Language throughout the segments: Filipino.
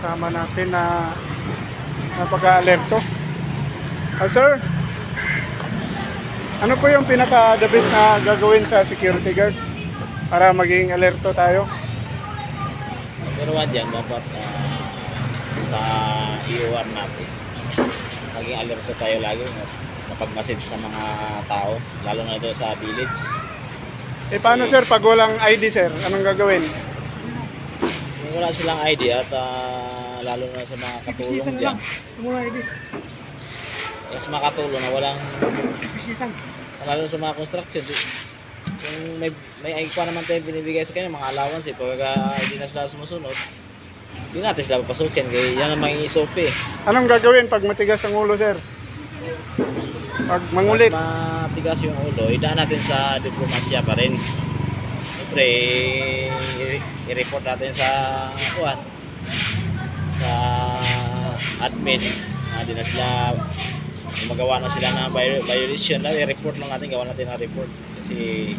kasama natin na napaka-alerto. Sir, ano po yung pinaka-the best na gagawin sa security guard para maging alerto tayo? Number one dyan, dapat sa iuwan natin. Maging alerto tayo lagi kapag-message sa mga tao, lalo na doon sa village. Paano sir, pag walang ID sir, anong gagawin? Kung wala silang ID at lalo na sa mga katulong dyan, sa mga katulong na walang, lalo na sa mga construction, kung may ikuha naman tayo binibigay sa kanya, mga allowance, pag hindi na sila sumusunod, hindi natin sila papasukin, kaya yan ang mga SOP. Anong gagawin pag matigas ang ulo sir? Pag mangulit? Pag matigas yung ulo, idaan natin sa diplomasya pa rin. Siyempre, i-report natin sa admin na di na sila magawa na sila na violation na i-report lang natin, gawa natin ang report kasi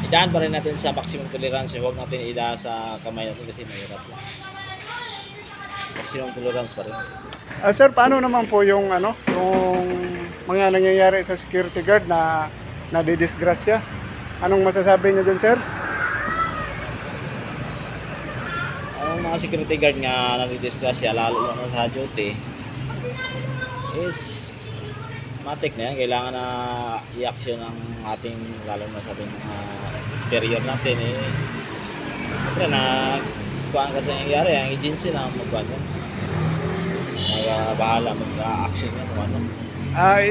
idaan pa rin natin sa maximum tolerance, huwag natin idaan sa kamay natin kasi mahirap lang. Maximum tolerance pa rin. Sir, paano naman po yung yung mga nangyayari sa security guard na nadidisgrasya? Anong masasabi niyo dyan sir? Ang mga security guard nga nadidisgrasya, lalo na sa duty, is matik na yan. Kailangan na i-action ng ating, lalo na sa ating mga superior natin. Siyempre na kuhaan kasi nangyayari, ang agency na magkuhaan yan. Bahala mag-action yan kung ano.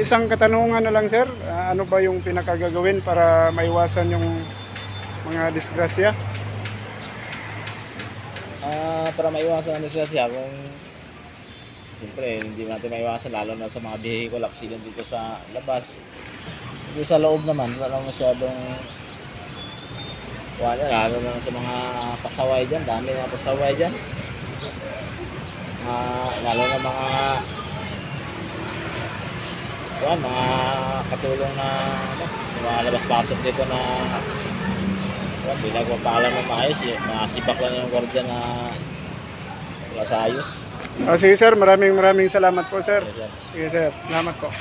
Isang katanungan na lang sir, ano ba yung pinakagagawin para maiwasan yung mga disgrasya? Para maiwasan ang disgrasya, kung siyempre hindi natin maiwasan lalo na sa mga vehicle accident dito sa labas. Dito sa loob naman, wala masyadong lalo na sa mga pasaway dyan, dami mga pasaway dyan. Lalo na mga katulong na mga labas-pasok dito na hindi nagpapaalam ng maayos, masibak lang yung gwardiya na wala sa ayos. Sige sir, maraming salamat po sir. Yes, sir. Sige sir, salamat po.